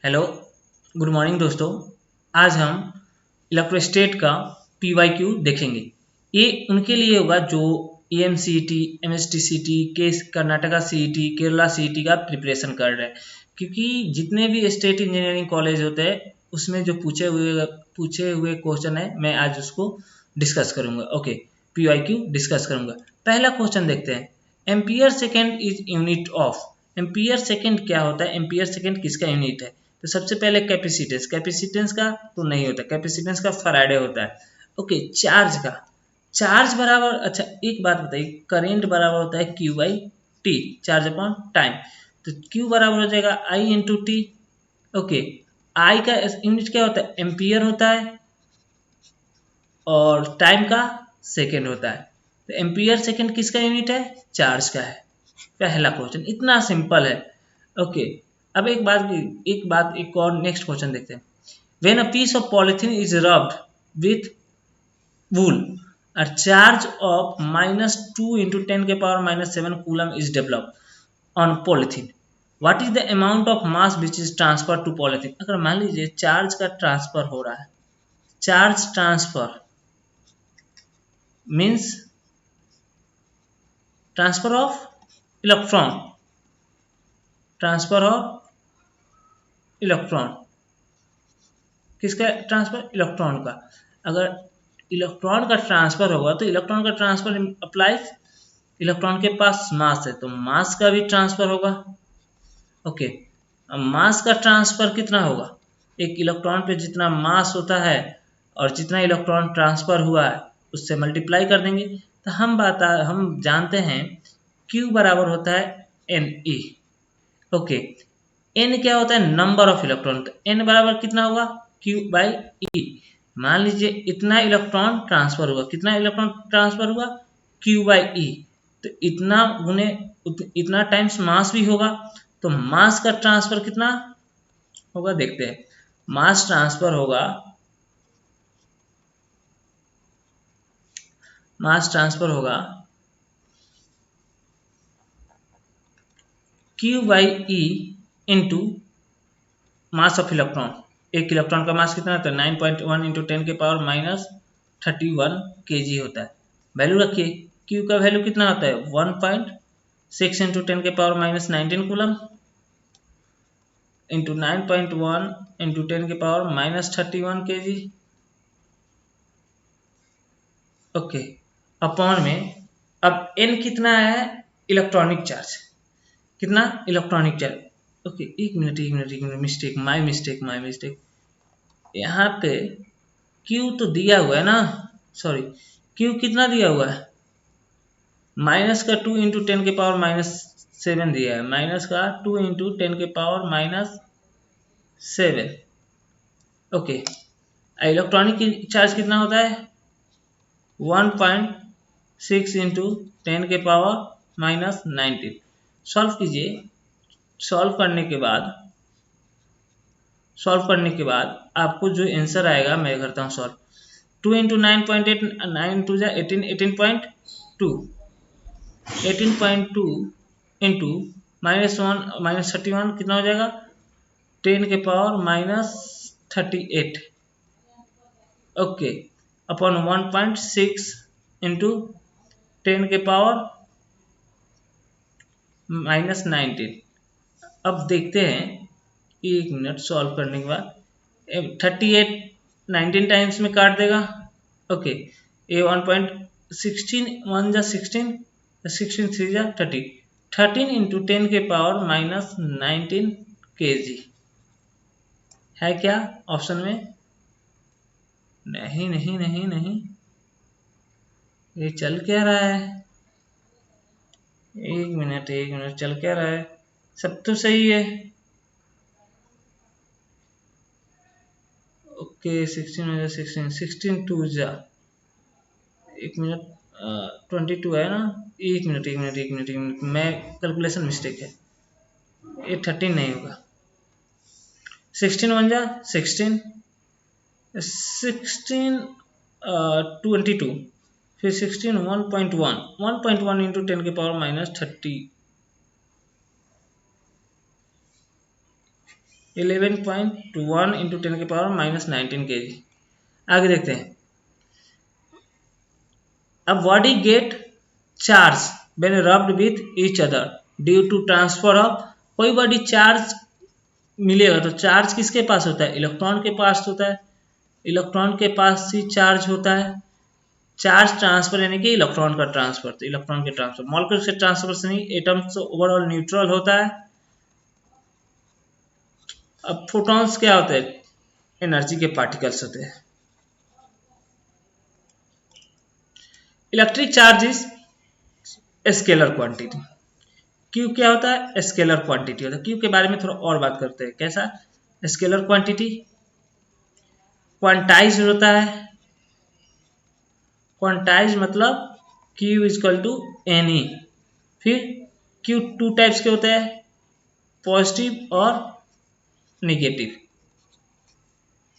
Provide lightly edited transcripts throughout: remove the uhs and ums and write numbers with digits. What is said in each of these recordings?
Hello, good morning दोस्तों। आज हम इलेक्ट्रोस्टेट का PYQ देखेंगे। ये उनके लिए होगा जो EMCET, MSTCT, Karnataka CET, Kerala CET का प्रिपरेशन कर रहे हैं। क्योंकि जितने भी स्टेट इंजीनियरिंग कॉलेज होते हैं उसमें जो पूछे हुए क्वेश्चन है, मैं आज उसको डिस्कस करूंगा। ओके, PYQ डिस्कस करूंगा। पहला क्वेश्चन देखते हैं। Ampere second is unit of. Ampere second क्या होता है? एम्पियर सेकेंड किसका यूनिट है? तो सबसे पहले कैपेसिटेंस। कैपेसिटेंस का तो नहीं होता, कैपेसिटेंस का फैराडे होता है। ओके, चार्ज का। चार्ज बराबर, अच्छा एक बात बताइए, करेंट बराबर होता है Q/T, चार्ज अपॉन टाइम। तो Q बराबर हो जाएगा I/T। ओके, I का यूनिट क्या होता है? एम्पियर होता है, और टाइम का सेकेंड होता है। तो एम्पियर सेकेंड किसका यूनिट है? चार्ज का है। पहला क्वेश्चन इतना सिंपल है। ओके, अब एक और नेक्स्ट क्वेश्चन देखते हैं। When a piece of polythene is rubbed with wool, a charge of -2 into 10 के power -7 coulomb is develop on polythene, what is the amount of mass which is transfer to polythene. अगर मान लीजिए charge का transfer हो रहा है, charge transfer means transfer of electron, transfer of electron. किसका transfer? Electron का। अगर इलेक्ट्रॉन का ट्रांसफर होगा तो इलेक्ट्रॉन का ट्रांसफर अप्लाइज, इलेक्ट्रॉन के पास मास है तो मास का भी ट्रांसफर होगा। ओके, अब मास का ट्रांसफर कितना होगा? एक इलेक्ट्रॉन पे जितना मास होता है और जितना इलेक्ट्रॉन ट्रांसफर हुआ है उससे मल्टीप्लाई कर देंगे। तो हम जानते हैं Q बराबर होता है Ne। ओके, N क्या होता है? Number of electron. तो N बराबर कितना होगा? Q/E। मान लीजिए इतना इलेक्ट्रॉन ट्रांसफर हुआ, कितना इलेक्ट्रॉन ट्रांसफर हुआ? Q/E। तो इतना गुने इतना टाइम्स मास भी होगा। तो मास का ट्रांसफर कितना होगा देखते हैं। मास ट्रांसफर होगा, मास ट्रांसफर होगा Q/E into mass of electron. एक इलेक्ट्रॉन का मास कितना होता है? 9.1 इंटू 10 के पावर -31 kg होता है। वैल्यू रखिए, Q का वैल्यू कितना होता है? 1.6 इंटू 10 के पावर -19 कूलम इंटू 9.1 इंटू 10 के पावर -31 kg। ओके, अपॉन में अब N कितना है? Electronic charge. कितना? Electronic charge. ओके, एक मिनट, माई मिस्टेक। यहाँ पे Q तो दिया हुआ है ना, सॉरी, Q कितना दिया हुआ है? माइनस का 2 इंटू 10 के पावर -7 दिया है, माइनस का 2 इंटू 10 के पावर -7। ओके, इलेक्ट्रॉनिक की चार्ज कितना होता है? 1.6 इंटू 10 के पावर -19। सॉल्व कीजिए। सॉल्व करने के बाद सॉल्व करने के बाद आपको जो आंसर आएगा, मैं करता हूँ सॉल्व। 2 इंटू 9.8, 9 टू 18, 18.2, 18.2 इंटू -1 -31 कितना हो जाएगा? 10 के पावर -38। ओके, अपॉन 1.6 इंटू 10 के पावर -19। अब देखते हैं, एक मिनट, सॉल्व करने के बाद 38 19 टाइम्स में काट देगा। ओके, ये 1.16, 1 जा 16, 16 3 जा 30, 13 इंटू 10 के पावर -19 kg है क्या ऑप्शन में? नहीं नहीं नहीं नहीं, ये चल क्या रहा है? एक मिनट, चल क्या रहा है? सब तो सही है। ओके, 16 में 16, 16 2 जा, एक मिनट, 22 है ना? एक मिनट, मैं कैलकुलेशन मिस्टेक है, ये 13 नहीं होगा। 16 1 जा 16, 16 22, फिर 16 1.1 इंटू 10 के पावर -30। 11.1 into 10⁻⁻19 kg। आगे देखते हैं। A body get charge when rubbed with each other due to transfer of, कोई बॉडी चार्ज मिलेगा तो चार्ज किसके पास होता है? इलेक्ट्रॉन के पास होता है। इलेक्ट्रॉन के पास ही चार्ज होता है। चार्ज ट्रांसफर यानी कि इलेक्ट्रॉन का ट्रांसफर, तो इलेक्ट्रॉन के ट्रांसफर, मॉलिक्यूल से ट्रांसफर से नहीं, एटम से ओवरऑल न्यूट्रल होता है। अब फोटॉन्स क्या होते हैं? एनर्जी के पार्टिकल्स होते हैं। Electric charge is scalar quantity. Q क्या होता है? स्केलर क्वांटिटी होता है। क्यू के बारे में थोड़ा और बात करते हैं। कैसा? स्केलर क्वांटिटी क्वांटाइज होता है। क्वांटाइज मतलब Q equal to n e. फिर क्यू टू टाइप्स के होते हैं, पॉजिटिव और निगेटिव।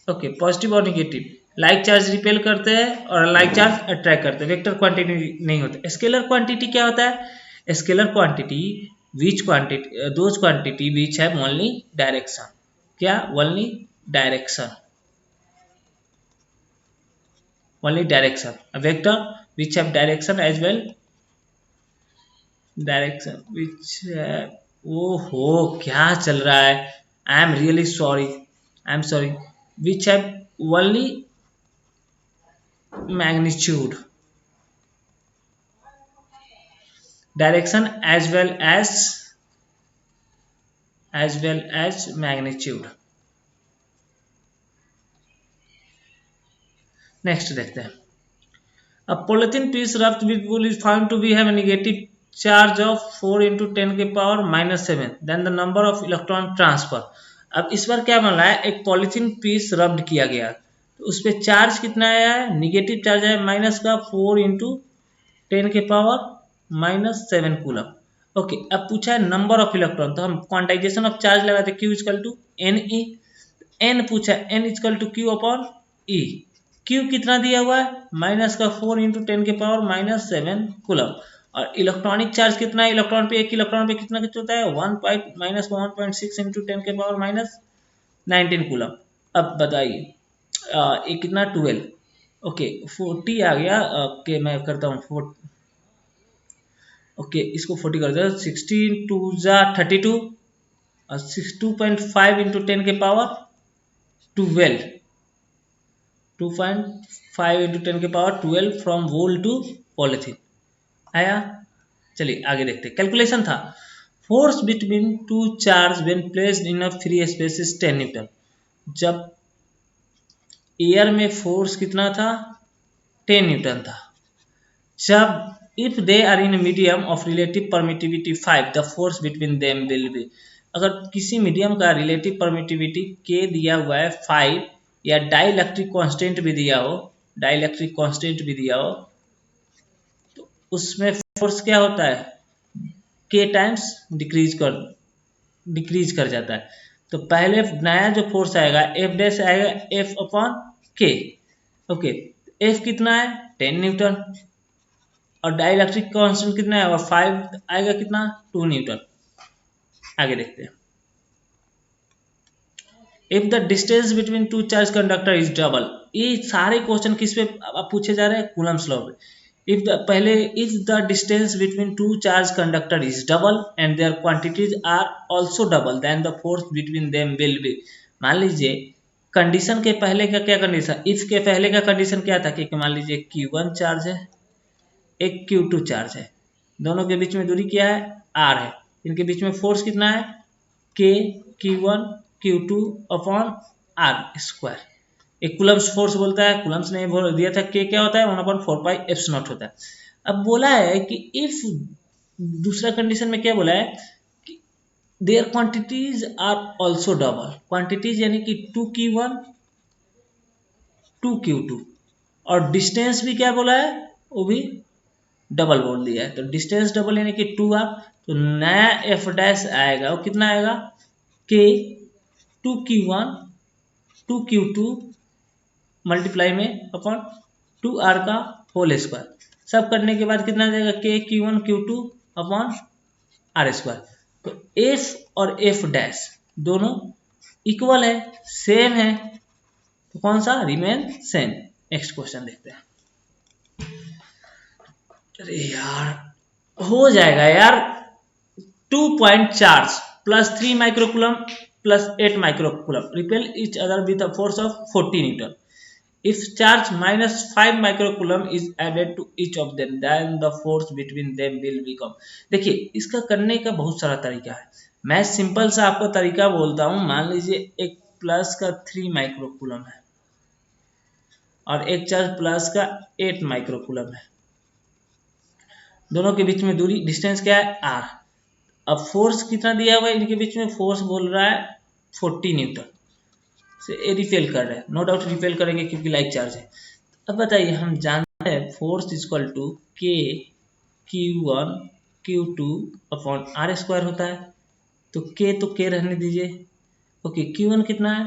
ओके, पॉजिटिव और निगेटिव। लाइक चार्ज रिपेल करते हैं और लाइक चार्ज अट्रैक्ट करते हैं। वेक्टर क्वांटिटी नहीं होते। स्केलर क्वांटिटी क्या होता है? Scalar quantity those quantity which have only direction. क्या? Only direction. Only direction. Vector which have direction as well direction which. ओहो, क्या चल रहा है? I am really sorry, I am sorry. Which have only magnitude, direction as well as magnitude। Next देखते हैं। A polythene piece wrapped with wool is found to be have a negative charge of 4 into 10⁻⁻7 then the number of electron transfer। अब इस बार क्या बन रहा है? एक polythene piece rubbed किया गया तो उस पर चार्ज कितना आया है? निगेटिव चार्ज है माइनस का 4 इंटू 10⁻⁻7 कूलम। ओके, अब पूछा है नंबर ऑफ इलेक्ट्रॉन, तो हम क्वांटाइजेशन ऑफ चार्ज लगाते Q equal to n e. N पूछा है, n equal to Q upon e. Q कितना दिया हुआ है? माइनस का 4 इंटू 10⁻⁻7 कूलम। और इलेक्ट्रॉनिक चार्ज कितना है? इलेक्ट्रॉन पे, एक इलेक्ट्रॉन पे कितना कुछ होता है? 1.6 इंटू 10⁻⁻19 कूलम। अब बताइए ये कितना? 12। ओके, 40 आ गया। ओके, मैं करता हूँ ओके, इसको 40 कर दो। 16 टू जा 32 और 2.5 into 10⁻12 2.5 into 10⁻12 from wool to polythene आया। चलिए आगे देखते हैं। कैलकुलेशन था force between two charge when placed in a free space is 10 newton. जब एयर में फोर्स कितना था? 10 न्यूटन था। जब if they are in medium of relative permittivity 5 the force between them will be. अगर किसी मीडियम का रिलेटिव परमिटिविटी के दिया हुआ है 5 या डाइलेक्ट्रिक कांस्टेंट भी दिया हो, डाइलेक्ट्रिक कांस्टेंट भी दिया हो, तो उसमें फोर्स क्या होता है? के टाइम्स डिक्रीज कर जाता है। तो पहले नया जो फोर्स आएगा एफ डैश आएगा एफ अपॉन के। ओके, एफ कितना है? 10 न्यूटन और डाइलेक्ट्रिक कांस्टेंट कितना है? और 5 आएगा कितना? 2 न्यूटन। आगे देखते हैं। If the distance between two charge conductor is double. ये सारे क्वेश्चन किस पे पूछे जा रहे हैं? कूलम्स लॉ पे। If the distance between two charge conductor is double and their quantities are also double then the force between them will be. मान लीजिए कंडीशन के पहले का क्या कंडीशन? इफ के पहले का कंडीशन क्या था कि मान लीजिए Q1 चार्ज है, एक Q2 चार्ज है, दोनों के बीच में दूरी क्या है? R है। इनके बीच में फोर्स कितना है? K Q1 Q2 upon R square. एक कूलम्स फोर्स बोलता है, कूलम्स ने दिया था K क्या होता है? 1/4π⁵ होता है। अब बोला है कि इफ दूसरा कंडीशन में क्या बोला है कि their quantities are also double. Quantities यानी कि 2Q1 2Q2 और डिस्टेंस भी क्या बोला है? वो भी डबल बोल दिया है। तो डिस्टेंस डबल यानी कि 2R, तो नया एफ डैश आएगा वो कितना आएगा? K 2Q1 2Q2 मल्टीप्लाई में अपॉन 2R का होल स्क्वायर। सब करने के बाद कितना आ जाएगा? K Q1 Q2 upon R square. तो F और F डैश दोनों इक्वल है, सेम है, तो कौन सा रिमेन सेम। नेक्स्ट क्वेश्चन देखते हैं। अरे यार हो जाएगा यार। 2 point charge plus 3 microcoulomb plus 8 microcoulomb repel each other with a force of 40 Newton. If charge minus 5 microcoulomb is added to each of them, then the force between them will become। देखिए इसका करने का बहुत सारा तरीका है। मैं simple सा आपको तरीका बोलता हूँ। मान लीजिए एक प्लस का 3 माइक्रोकुलम है और एक चार्ज प्लस का 8 माइक्रोकुलम है। दोनों के बीच में दूरी डिस्टेंस क्या है, आर। अब फोर्स कितना दिया हुआ है इनके बीच में, फोर्स बोल रहा है 40 न्यूटन से ये रिपेल कर रहे हैं। नो डाउट रिपेल करेंगे क्योंकि लाइक चार्ज है। अब बताइए, हम जानते हैं फोर्स इक्वल टू के Q1 Q2 upon r square होता है। तो के रहने दीजिए। ओके, Q1 कितना है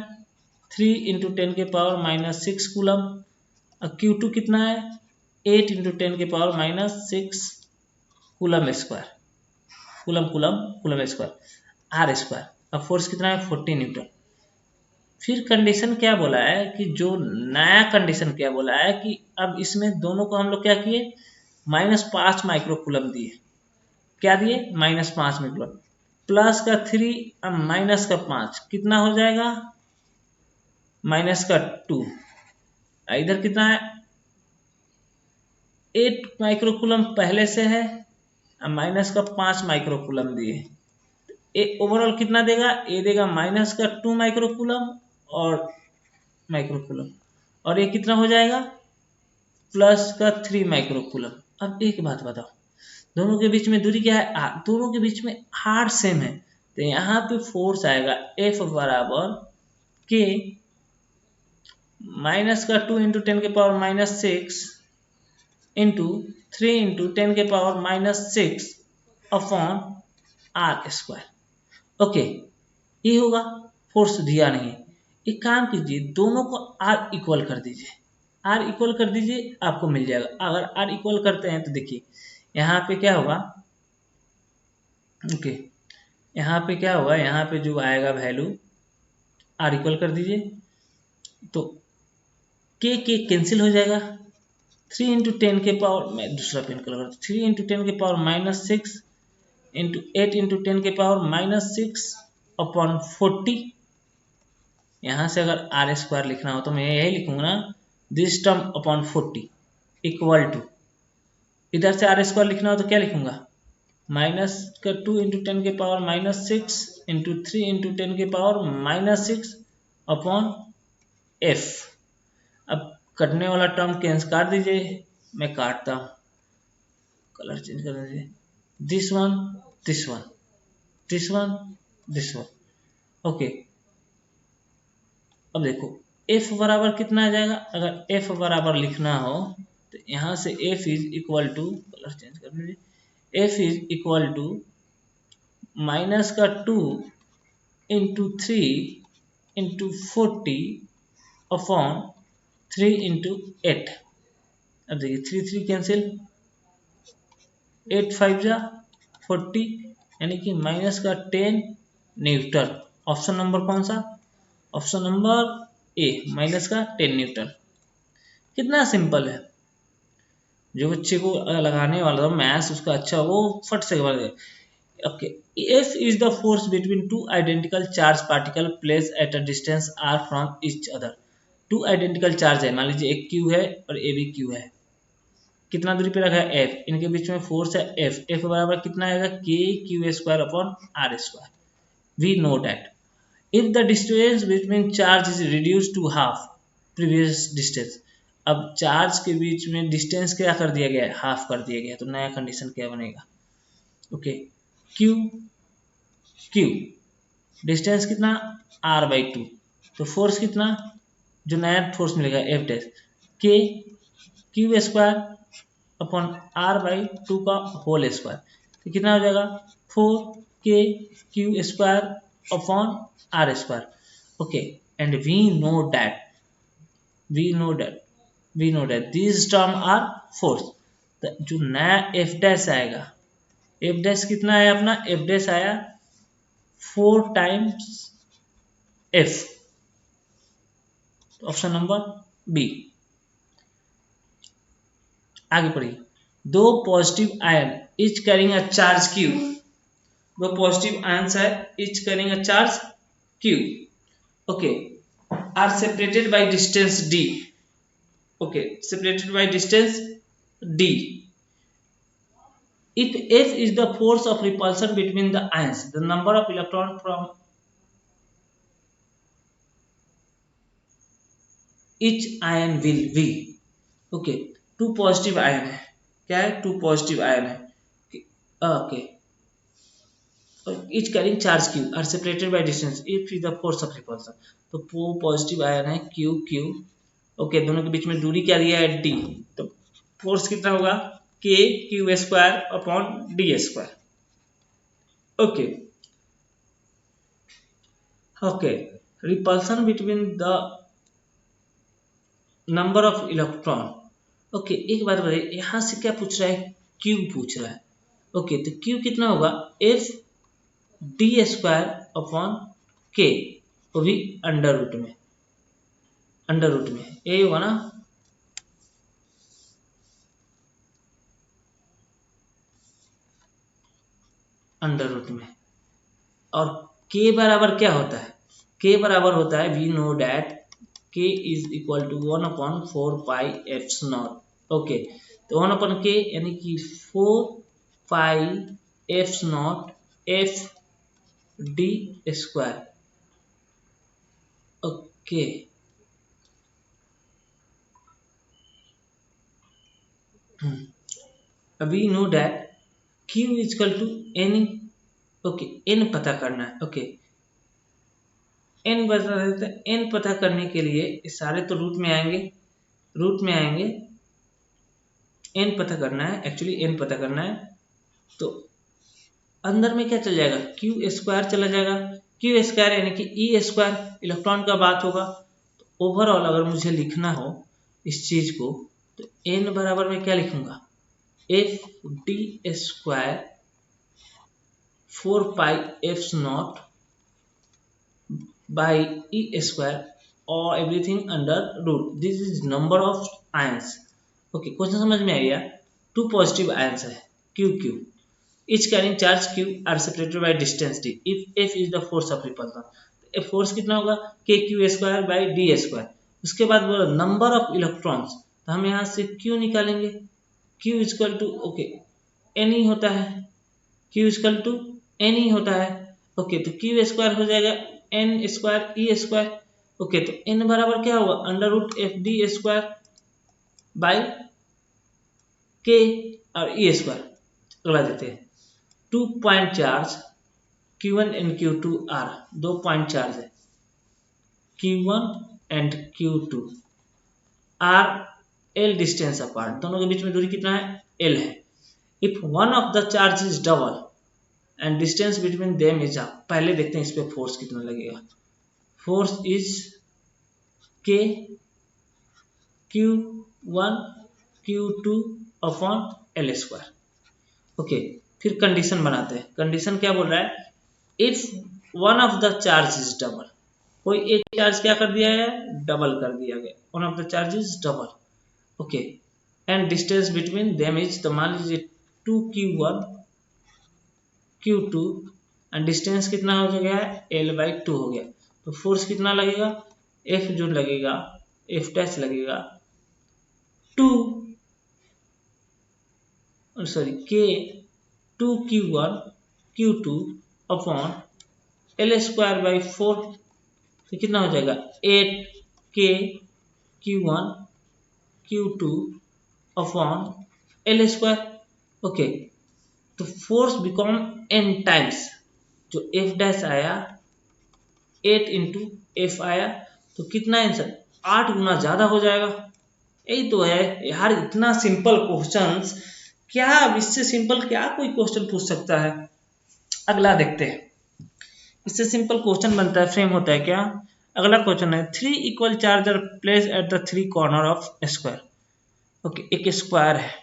3 इंटू 10 के पावर माइनस 6 कूलम। और Q2 कितना है 8 इंटू 10 के power minus 6 coulomb square, coulomb coulomb coulomb square r square. अब फोर्स कितना है 40 न्यूटन। फिर कंडीशन क्या बोला है कि जो नया कंडीशन क्या बोला है कि अब इसमें दोनों को हम लोग क्या किए, -5 माइक्रोकूलम दिए। क्या दिए, -5 माइक्रोकूलम। प्लस का 3 अब माइनस का 5 कितना हो जाएगा, माइनस का 2। इधर कितना है 8 माइक्रोकूलम पहले से है, अब माइनस का 5 माइक्रोकूलम दिए। ओवरऑल कितना देगा, ये देगा माइनस का 2 माइक्रोकूलम और माइक्रोकूलम, और ये कितना हो जाएगा प्लस का 3 माइक्रोकूलम। अब एक बात बताओ, दोनों के बीच में दूरी क्या है आर, दोनों के बीच में आर सेम है, तो यहाँ पे फोर्स आएगा एफ बराबर के माइनस का 2 इंटू 10 के पावर माइनस 6 इंटू 3 इंटू 10 के power minus 6 upon r square. Okay, ये होगा, फोर्स दिया नहीं है। एक काम कीजिए, दोनों को आर इक्वल कर दीजिए। आर इक्वल कर दीजिए, आपको मिल जाएगा। अगर आर इक्वल करते हैं तो देखिए यहाँ पे क्या होगा, ओके यहाँ पे क्या होगा, यहाँ पे जो आएगा वैल्यू आर इक्वल कर दीजिए तो के कैंसिल हो जाएगा। 3 इंटू 10 के पावर, मैं दूसरा पेन कलर करता हूँ, 3 इंटू 10 के पावर माइनस 6 इंटू 8 इंटू 10 के पावर माइनस 6 अपॉन 40। यहाँ से अगर आर स्क्वायर लिखना हो तो मैं यही लिखूंगा ना, this term upon 40 equal to, इधर से आर स्क्वायर लिखना हो तो क्या लिखूंगा, माइनस का 2 इंटू 10 के पावर माइनस 6 इंटू 3 इंटू 10 के पावर माइनस 6 अपॉन एफ। अब कटने वाला टर्म कैंसिल काट दीजिए, मैं काटता हूँ, कलर चेंज कर दीजिए, this one this one this one this one. Okay, अब देखो f बराबर कितना आ जाएगा, अगर f बराबर लिखना हो तो यहाँ से f is equal to, colour change कर लीजिए, f is equal to minus का 2 इंटू 3 इंटू 40 अपॉन 3 इंटू 8। अब देखिए 3 3 कैंसिल, 8 5 जा 40, यानी कि माइनस का 10 न्यूटन। ऑप्शन नंबर कौन सा, ऑप्शन नंबर ए, माइनस का 10 न्यूटन। कितना सिंपल है, जो बच्चे को लगाने वाला था मैथ्स उसका अच्छा, वो फट से कर देगा। Okay, F is the force between two identical charge particle place at a distance r from each other. Two identical charge है, मान लीजिए एक क्यू है और ए भी क्यू है, कितना दूरी पे रखा है एफ, इनके बीच में फोर्स है एफ। एफ बराबर कितना आएगा, k q square upon r square. We know that if the distance between charge is reduced to half previous distance। अब चार्ज के बीच में डिस्टेंस क्या कर दिया गया है, हाफ कर दिया गया, तो नया कंडीशन क्या बनेगा, ओके क्यू क्यू डिस्टेंस कितना r/2, तो फोर्स कितना, जो नया फोर्स मिलेगा F dash k q square upon r/2 का होल स्क्वायर, तो कितना हो जाएगा 4k q square upon r square. Okay, and we know that these term are force. जो नया एफ डैश आएगा, एफ डैश कितना है अपना, एफ डैश आया 4 times F। Option number B. आगे पढ़िए। दो positive ion each carrying a charge Q, दो पॉजिटिव आयंस है each carrying a charge Q, okay, are separated by distance D, okay, separated by distance D. If F is the force of repulsion between the ions, the number of electrons from each ion will be, okay, two positive ion है, क्या है, two positive ion है, okay, each carrying charge Q are separated by distance, F is the force of repulsion, तो positive ion है Q Q, okay, दोनों के बीच में दूरी क्या दिया है D, तो फोर्स कितना होगा K Q square upon D square, okay, okay, repulsion between the number of electron, okay, एक बात बताइए, यहां से क्या पूछ रहा है, Q पूछ रहा है, ओके, तो Q कितना होगा F D square upon K, वो भी अंडर रूट में, अंडर रूट में ये होगा ना, अंडर रूट में, और K बराबर क्या होता है, K बराबर होता है, we know that K is equal to 1 upon 4 pi F naught, okay, तो 1 अपॉन K यानी कि 4 pi F naught F D square, okay, we know that Q is equal to N, okay, N पता करना है, okay, N बता देते हैं, N पता करने के लिए सारे तो रूट में आएंगे, रूट में आएंगे, N पता करना है, एक्चुअली N पता करना है, तो अंदर में क्या चल जाएगा, Q स्क्वायर चला जाएगा, Q स्क्वायर यानी कि E स्क्वायर, इलेक्ट्रॉन का बात होगा, तो ओवरऑल अगर मुझे लिखना हो इस चीज को, तो N बराबर में क्या लिखूंगा, F D square 4 pi F naught by E square और everything under root, this is number of ions, okay, question समझ में आ गया, टू पॉजिटिव आयंस है Q Q, each carrying charge Q are separated by distance D, if F is the force of repulsion, तो force कितना होगा K Q square by D square, उसके बाद बोला नंबर ऑफ इलेक्ट्रॉन्स, तो हम यहाँ से Q निकालेंगे, Q equal to, okay, N ही होता है, Q इक्वल टू एन ही होता है, ओके, तो Q स्क्वायर हो जाएगा N square E square, okay, तो N बराबर क्या होगा under root F D square by K और ई स्क्वायर, अगला देते हैं, two point charge Q1 and Q2 are, दो पॉइंट चार्ज है Q1 and Q2 are L distance apart, दोनों के बीच में दूरी कितना है L है, if one of the charge is double and distance between them is up, पहले देखते हैं इस पे फोर्स कितना लगेगा, force is K Q1 Q2 upon L square, okay, फिर कंडीशन बनाते हैं, कंडीशन क्या बोल रहा है, if one of the charge is double, कोई एक चार्ज क्या कर दिया है डबल कर दिया गया, one of the charge is double, okay, and distance between them is, तो मान लीजिए 2Q1 Q2 एंड डिस्टेंस कितना हो गया है L/2 हो गया, तो फोर्स कितना लगेगा, F जो लगेगा F डैश लगेगा 2, sorry K 2Q1 Q2 upon L square by 4, तो कितना हो जाएगा 8K Q1 Q2 upon L square, okay, तो फोर्स बिकॉम n टाइम्स, जो F डैश आया 8 इंटू एफ आया, तो कितना आंसर 8 गुना ज्यादा हो जाएगा, यही तो है यार, इतना सिंपल क्वेश्चंस, क्या अब इससे सिंपल क्या कोई क्वेश्चन पूछ सकता है, अगला देखते हैं, इससे सिंपल क्वेश्चन बनता है, फ्रेम होता है क्या, अगला क्वेश्चन है, 3 equal charge are place at the 3 corner of square, okay, एक स्क्वायर है,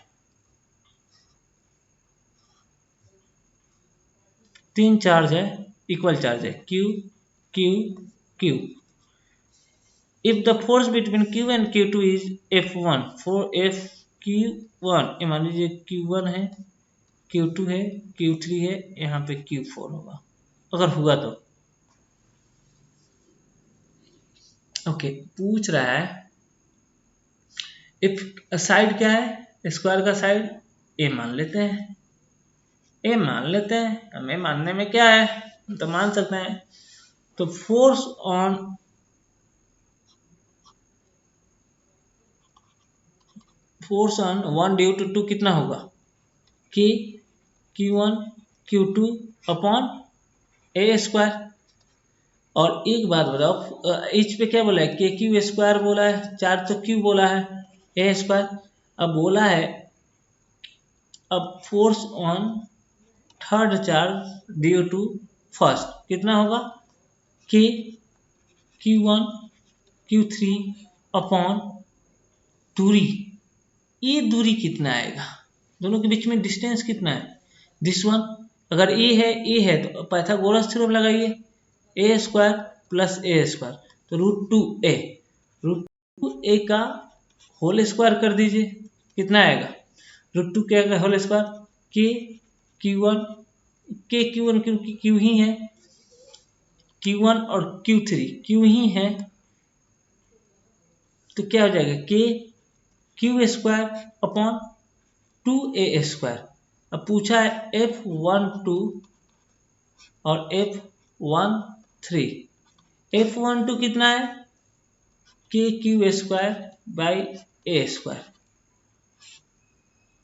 3 चार्ज है, इक्वल चार्ज है Q Q Q. If the force between Q and Q2 is F1, for FQ1, ये मान लीजिए Q1 है, Q2 है, Q3 है, यहाँ पे Q4 होगा, अगर हुआ तो। ओके, पूछ रहा है इफ साइड क्या है, स्क्वायर का साइड ए मान लेते हैं, ए मान लेते हैं, हमें मानने में क्या है, तो मान सकते हैं। तो force on one due to two कितना होगा, के Q1 Q2 अपॉन ए स्क्वायर। और एक बात बताओ, एच पे क्या बोला है, के क्यू स्क्वायर बोला है, चार्ज तो क्यू बोला है, ए स्क्वायर। अब बोला है अब force on third charge due to first कितना होगा, के Q1 Q3 अपॉन दूरी, ये दूरी कितना आएगा, दोनों के बीच में डिस्टेंस कितना है, दिस वन। अगर ए है तो पाइथागोरस थ्योरम लगाइए, ए स्क्वायर प्लस ए स्क्वायर, तो √2a, √2a का होल स्क्वायर कर दीजिए, कितना आएगा, √2k का होल स्क्वायर, के Q1, के Q1 क्योंकि Q ही है, Q1 और Q3 Q ही है, तो क्या हो जाएगा, k q square upon 2a square. अब पूछा है F12 और F13, F12 कितना है, के q square by A square,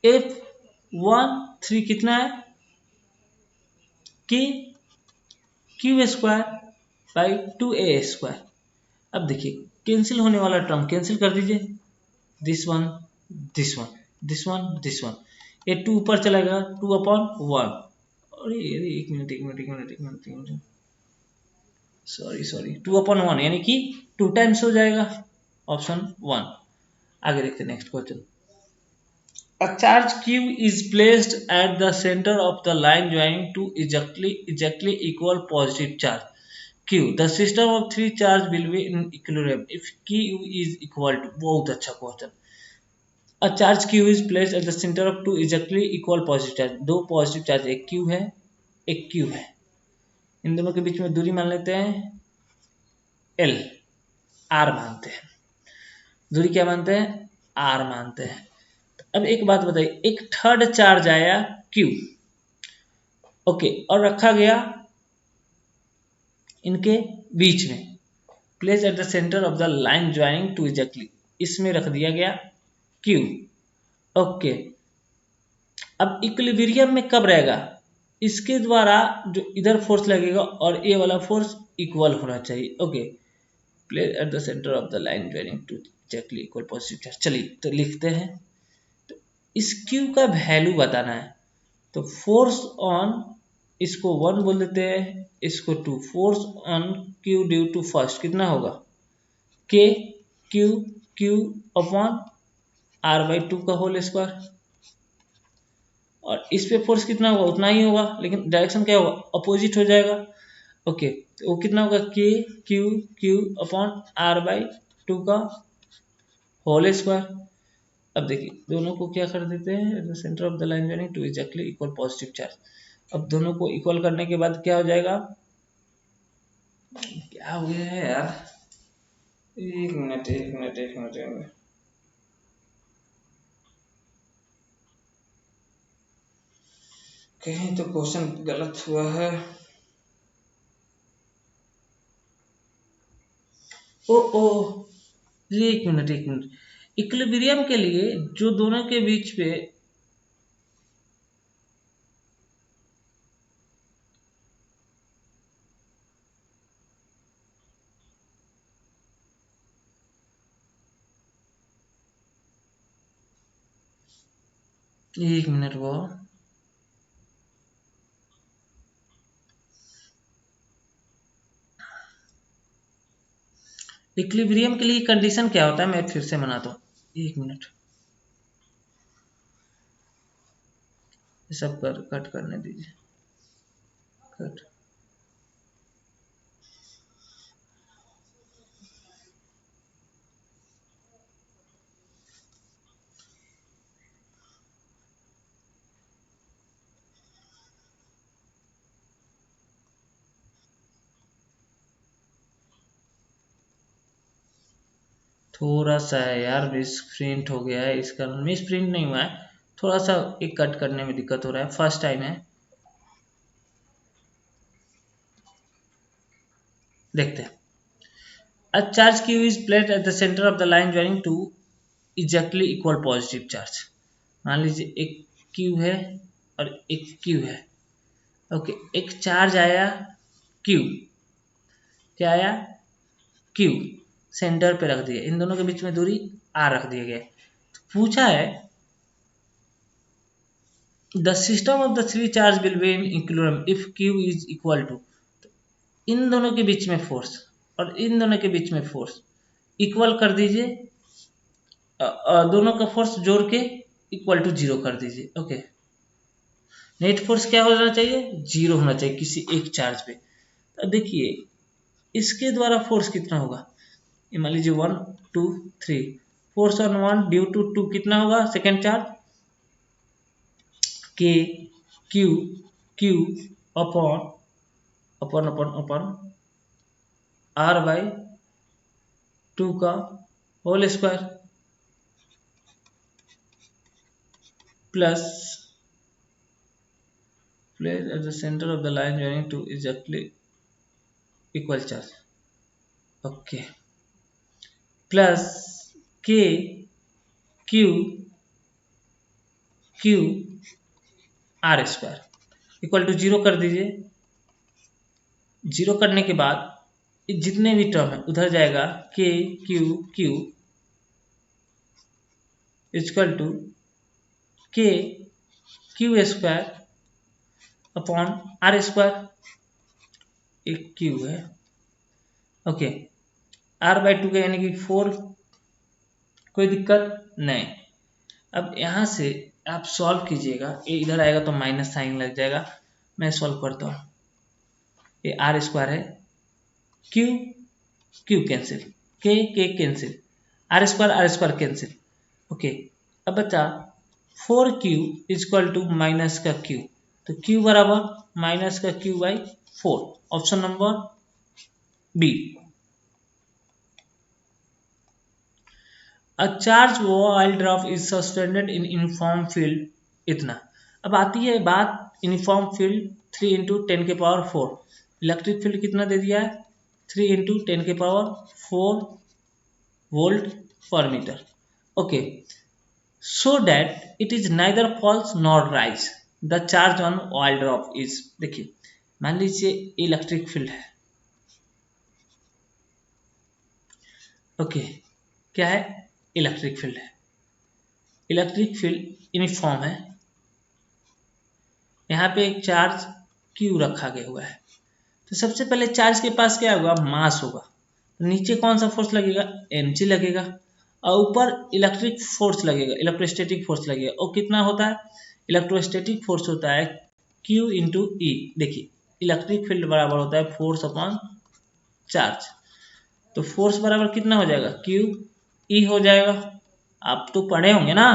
F13 कितना है, के q square by 2a square. अब देखिए कैंसिल होने वाला टर्म कैंसिल कर दीजिए, this one this one this one this one, ये 2 ऊपर चला गया, 2/1। अरे अरे एक मिनट, सॉरी 2/1 यानी कि 2 टाइम्स हो जाएगा, ऑप्शन 1। आगे देखते हैं next question. A charge Q is placed at the center of the line joining two exactly equal positive charge Q. The system of three charge will be in equilibrium if Q is equal to, बहुत अच्छा question. A charge Q is placed at the center of two exactly equal positive charge, दो positive charge, एक Q है एक Q है, इन दोनों के बीच में दूरी मान लेते हैं L, R मानते हैं, दूरी क्या मानते हैं, R मानते हैं। अब एक बात बताइए, एक थर्ड चार्ज आया Q, ओके, और रखा गया इनके बीच में, place at the centre of the line joining two exactly, इसमें रख दिया गया Q, ओके। अब इक्विलिब्रियम में कब रहेगा, इसके द्वारा जो इधर फोर्स लगेगा और ये वाला फोर्स इक्वल होना चाहिए, okay. Place at the centre of the line joining two exactly equal positive charge, चलिए तो लिखते हैं, तो इस Q का वैल्यू बताना है, तो फोर्स ऑन, इसको 1 बोल देते हैं, इसको 2, force on Q due to first कितना होगा, के क्यू अपॉन R/2 का होल स्क्वायर, और इस पे फोर्स कितना होगा, उतना ही होगा, लेकिन डायरेक्शन क्या होगा, अपोजिट हो जाएगा, ओके। तो वो कितना होगा, के क्यू अपॉन R/2 का होल स्क्वायर। अब देखिए दोनों को क्या कर देते हैं, centre of the line joining two exactly equal positive charge. अब दोनों को इक्वल करने के बाद क्या हो जाएगा, क्या हो गया है यार, एक मिनट, कहीं तो क्वेश्चन गलत हुआ है, ओ एक मिनट, इक्विलिब्रियम के लिए जो दोनों के बीच पे, एक मिनट वो, इक्विलिब्रियम के लिए कंडीशन क्या होता है, मैं फिर से बनाता हूँ, एक मिनट, सब कट करने दीजिए, कट। थोड़ा सा है यार, मिस प्रिंट हो गया है, इसका मिस प्रिंट नहीं हुआ है, थोड़ा सा एक कट करने में दिक्कत हो रहा है, फर्स्ट टाइम है। देखते हैं। A charge q is placed at the center of the line joining two exactly equal positive charge। मान लीजिए एक q है और एक q है। ओके, एक चार्ज आया q, क्या आया q, सेंटर पे रख दिया, इन दोनों के बीच में दूरी r रख दिया गया। तो पूछा है the system of the three charge will be in equilibrium if q is equal to, इन दोनों के बीच में फोर्स और इन दोनों के बीच में फोर्स इक्वल कर दीजिए, दोनों का फोर्स जोड़ के इक्वल टू 0 कर दीजिए। ओके, नेट फोर्स क्या होना चाहिए, 0 होना चाहिए किसी एक चार्ज पे। अब देखिए इसके द्वारा फोर्स कितना होगा, मान लीजिए 1 2 3, फोर्स ऑन 1 ड्यू टू 2 कितना होगा, second charge k Q q upon upon upon upon r by 2 का whole square plus place at the center of the line joining two exactly equal charge। Okay, plus K Q Q R square equal to 0 कर दीजिए। 0 करने के बाद जितने भी term है उधर जाएगा, k Q q equal to k q square upon r square, एक क्यू है। ओके, आर बाई 2 का यानी कि 4, कोई दिक्कत नहीं। अब यहाँ से आप सॉल्व कीजिएगा, ये इधर आएगा तो माइनस साइन लग जाएगा, मैं सॉल्व करता हूँ। ये आर स्क्वायर है, q q cancel, k cancel, r square cancel. Okay, अब बचा 4q इक्वल टू माइनस का q, तो q बराबर माइनस का q by 4, option number B. A charge oil drop is suspended in uniform field इतना। अब आती है बात यूनिफॉर्म फील्ड 3 इंटू 10 के पावर 4, इलेक्ट्रिक फील्ड कितना दे दिया है 3 इंटू 10 के power 4 volt per metre. Okay, so that it is neither falls nor rise, the charge on oil drop is। देखिए मान लीजिए इलेक्ट्रिक फील्ड है। ओके, क्या है, इलेक्ट्रिक फील्ड है, इलेक्ट्रिक फील्ड यूनिफॉर्म है, यहाँ पे एक चार्ज क्यू रखा गया हुआ है। तो सबसे पहले चार्ज के पास क्या होगा, मास होगा, तो नीचे कौन सा फोर्स लगेगा, mg लगेगा, और ऊपर इलेक्ट्रिक फोर्स लगेगा, इलेक्ट्रोस्टैटिक फोर्स लगेगा। और कितना होता है, इलेक्ट्रोस्टैटिक फोर्स होता है Q इंटू ई। देखिए इलेक्ट्रिक फील्ड बराबर होता है फोर्स अपॉन चार्ज, तो फोर्स बराबर कितना हो जाएगा, Q ई हो जाएगा। आप तो पढ़े होंगे ना।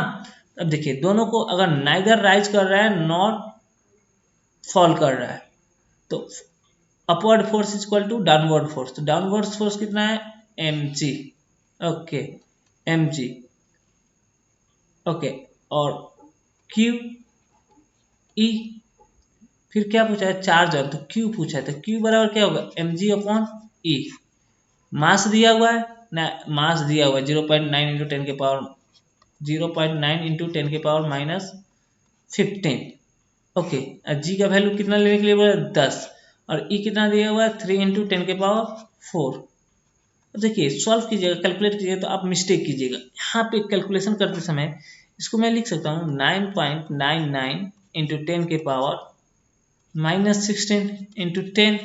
अब देखिए दोनों को अगर नाइदर राइज कर रहा है नॉट फॉल कर रहा है, तो upward force equal to downward force, तो डाउनवर्ड फोर्स कितना है mg। Okay, mg। ओके, और q e, फिर क्या पूछा है, चार्ज ऑन, तो q पूछा है, तो q बराबर क्या होगा mg अपॉन e। मास दिया हुआ है ना, मास दिया हुआ है 0.9 इंटू 10 के पावर 0.9 इंटू 10 के पावर माइनस 15। ओके, g का वैल्यू कितना लेने के लिए बोला 10, और e कितना दिया हुआ है 3 इंटू 10 के पावर 4। देखिए सॉल्व कीजिएगा, कैलकुलेट कीजिएगा तो आप मिस्टेक कीजिएगा यहाँ पे कैलकुलेशन करते समय। इसको मैं लिख सकता हूँ 9.99 इंटू 10 के पावर माइनस 16 इंटू 10,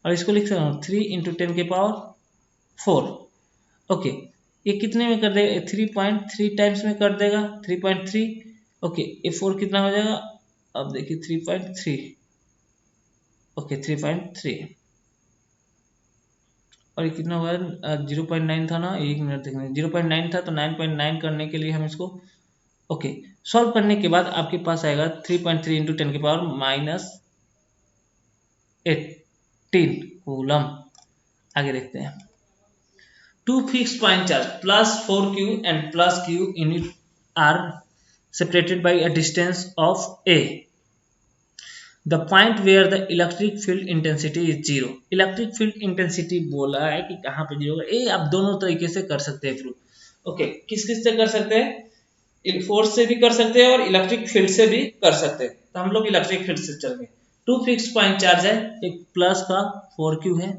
और इसको लिख सकता हूँ 3 इंटू 10 के पावर 4। ओके, ये कितने में कर देगा, 3.3 टाइम्स में कर देगा, 3.3। ओके, ये 4 कितना हो जाएगा, अब देखिए 3.3। ओके 3.3, और ये कितना हुआ, 0.9 था ना, एक मिनट देखने, 0.9 था तो 9.9 करने के लिए हम इसको ओके सॉल्व करने के बाद आपके पास आएगा 3.3 इंटू 10 के पावर माइनस 18 कूलम। आगे देखते हैं, two fixed point charge plus 4q and plus q unit are separated by a distance of a. The point where the electric field intensity is zero. Electric field intensity बोला है कि कहाँ पे zero होगा, ये आप दोनों तरीके से कर सकते हैं प्रूफ। ओके, किस किस से कर सकते हैं? फोर्स से भी कर सकते हैं और इलेक्ट्रिक फील्ड से भी कर सकते हैं। तो हम लोग इलेक्ट्रिक फील्ड से चल गए। टू फिक्स पॉइंट चार्ज है, एक प्लस का 4q है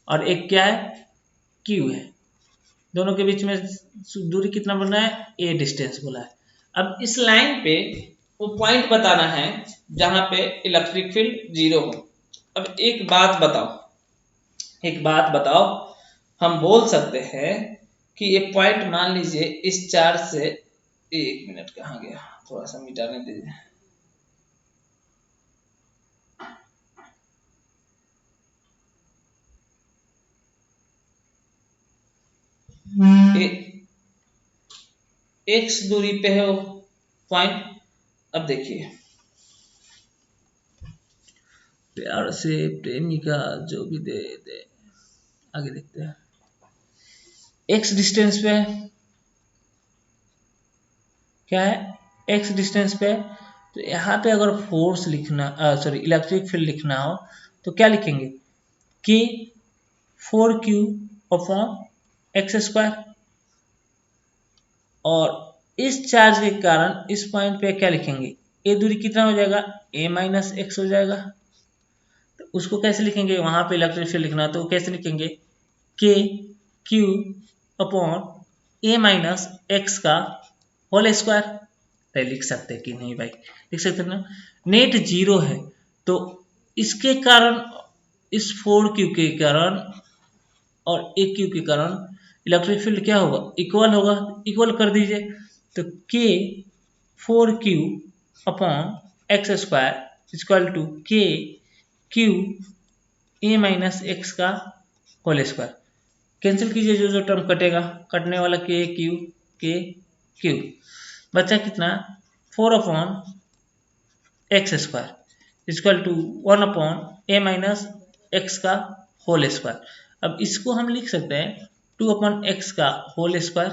और एक क्या है, q है। दोनों के बीच में दूरी कितना बना है, a डिस्टेंस बोला है। अब इस लाइन पे वो पॉइंट बताना है जहां पे इलेक्ट्रिक फील्ड जीरो हो। अब एक बात बताओ, हम बोल सकते हैं कि ये पॉइंट मान लीजिए इस चार्ज से, एक मिनट कहाँ गया, थोड़ा सा मिटाने दीजिए। एक्स दूरी पे है वो पॉइंट। अब देखिए, प्यार से प्रेमिका जो भी दे दे, आगे देखते हैं। एक्स डिस्टेंस पे क्या है, एक्स डिस्टेंस पे। तो यहाँ पे अगर फोर्स लिखना, सॉरी इलेक्ट्रिक फील्ड लिखना हो तो क्या लिखेंगे, कि 4q अपॉन एक्स स्क्वायर। और इस चार्ज के कारण इस पॉइंट पे क्या लिखेंगे, ए दूरी कितना हो जाएगा, a माइनस एक्स हो जाएगा। तो उसको कैसे लिखेंगे, वहां पे इलेक्ट्रिक फील्ड लिखना तो कैसे लिखेंगे, के क्यू अपॉन ए माइनस एक्स का होल स्क्वायर। तो लिख सकते हैं कि नहीं भाई, लिख सकते हैं ना। नेट जीरो है तो इसके कारण, इस 4q के कारण और एक क्यू के कारण इलेक्ट्रिक फील्ड क्या होगा, इक्वल होगा। इक्वल कर दीजिए, तो k 4q upon x square equal to k q a minus x का होल स्क्वायर। कैंसिल कीजिए, जो जो टर्म कटेगा, कटने वाला k q बचा कितना, 4 upon x square equal to 1 upon a minus x का होल स्क्वायर। अब इसको हम लिख सकते हैं 2 अपॉन एक्स का होल स्क्वायर।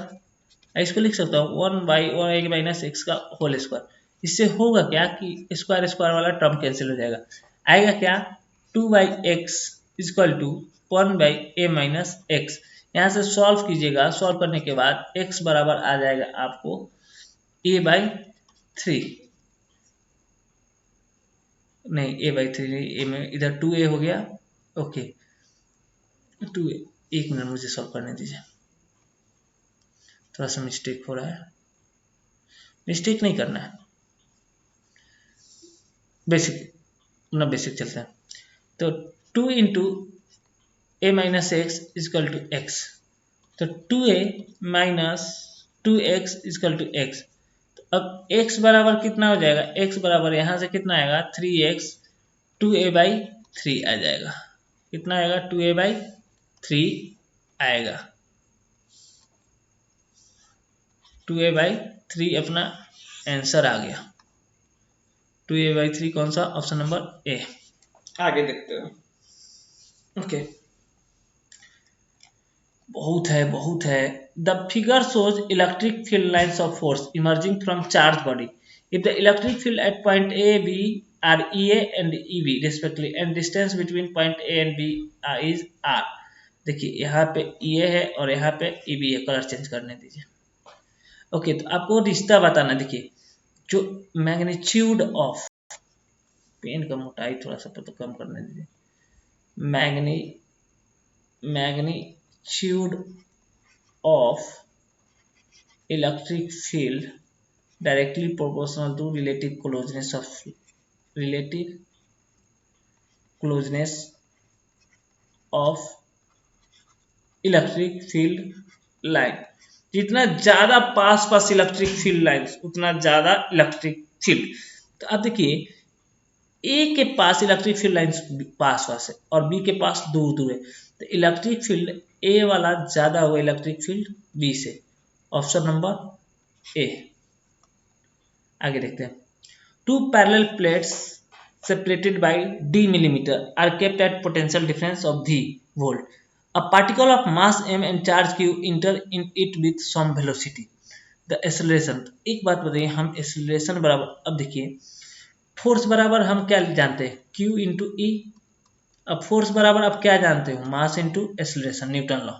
इसको लिख सकता हूँ 1 बाई ए माइनस एक्स का होल स्क्वायर। इससे होगा क्या कि स्क्वायर स्क्वायर वाला टर्म कैंसिल हो जाएगा, आएगा क्या, 2 by x equal to 1 by a minus x. यहाँ से सॉल्व कीजिएगा, सॉल्व करने के बाद x बराबर आ जाएगा आपको a बाई 3, नहीं a बाई 3 नहीं, a में इधर 2a हो गया। ओके 2a, एक मिनट मुझे सॉल्व करने दीजिए, थोड़ा सा मिस्टेक हो रहा है। मिस्टेक नहीं करना है, बेसिक चलता है। तो 2 into a minus x equal to x, तो 2a minus 2x is equal to x. तो अब x बराबर कितना हो जाएगा, x बराबर यहाँ से कितना आएगा 3x, 2a बाई 3 आ जाएगा। कितना आएगा, 2a बाई 3 आएगा। 2a बाई 3 अपना आंसर आ गया। 2a बाई 3 कौन सा, ऑप्शन नंबर ए। आगे देखते हो। ओके बहुत है। The figure shows electric field lines of force emerging from charged body. If the electric field at point A, B are EA and EB respectively, and distance between point A and B is R. देखिए यहाँ पे EA है और यहाँ पे EB है, colour change करने दीजिए। ओके तो आपको रिश्ता बताना, देखिए जो मैग्नीट्यूड ऑफ, पेन का मोटाई थोड़ा सा तो कम करने दीजिए, magnitude of electric field directly proportional to relative closeness of electric field line। जितना ज्यादा पास इलेक्ट्रिक फील्ड लाइन्स उतना ज्यादा इलेक्ट्रिक फील्ड। तो आप देखिए ए के पास इलेक्ट्रिक फील्ड लाइन्स पास है और बी के पास दूर है, तो इलेक्ट्रिक फील्ड ए वाला ज्यादा होगा इलेक्ट्रिक फील्ड बी से, ऑप्शन नंबर ए। आगे देखते हैं। Two parallel plates separated by d millimetre are kept at potential difference of d volt. A particle of mass m and charge q enter in it with some velocity. The acceleration. एक बात बताइए, हम acceleration बराबर, अब देखिए force बराबर हम क्या जानते हैं, q इंटू ई। अब फोर्स बराबर आप क्या जानते हो, mass into acceleration, Newton law.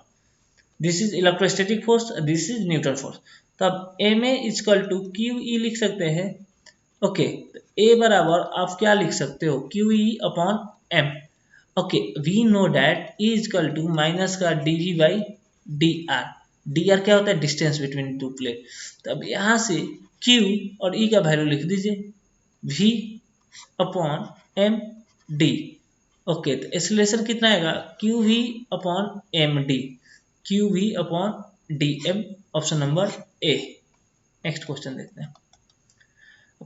This is electrostatic force, this is Newton force. तो अब m a equal to q E लिख सकते हैं। ओके, ए बराबर आप क्या लिख सकते हो, Q E upon M. Okay, we know that E equal to minus का D V by D R. D R क्या होता है, डिस्टेंस बिटवीन टू प्लेट। तो अब यहाँ से क्यू और ई का वैल्यू लिख दीजिए, V upon m d. Okay, तो एक्सेलरेशन कितना आएगा, q V upon m d, q V upon d m, option number A. Next question देखते हैं।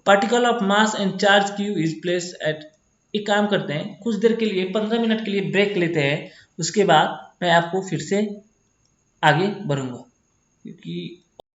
Particle of mass and charge q is place at, एक काम करते हैं, कुछ देर के लिए 15 मिनट के लिए ब्रेक लेते हैं, उसके बाद मैं आपको फिर से आगे बढ़ूंगा, क्योंकि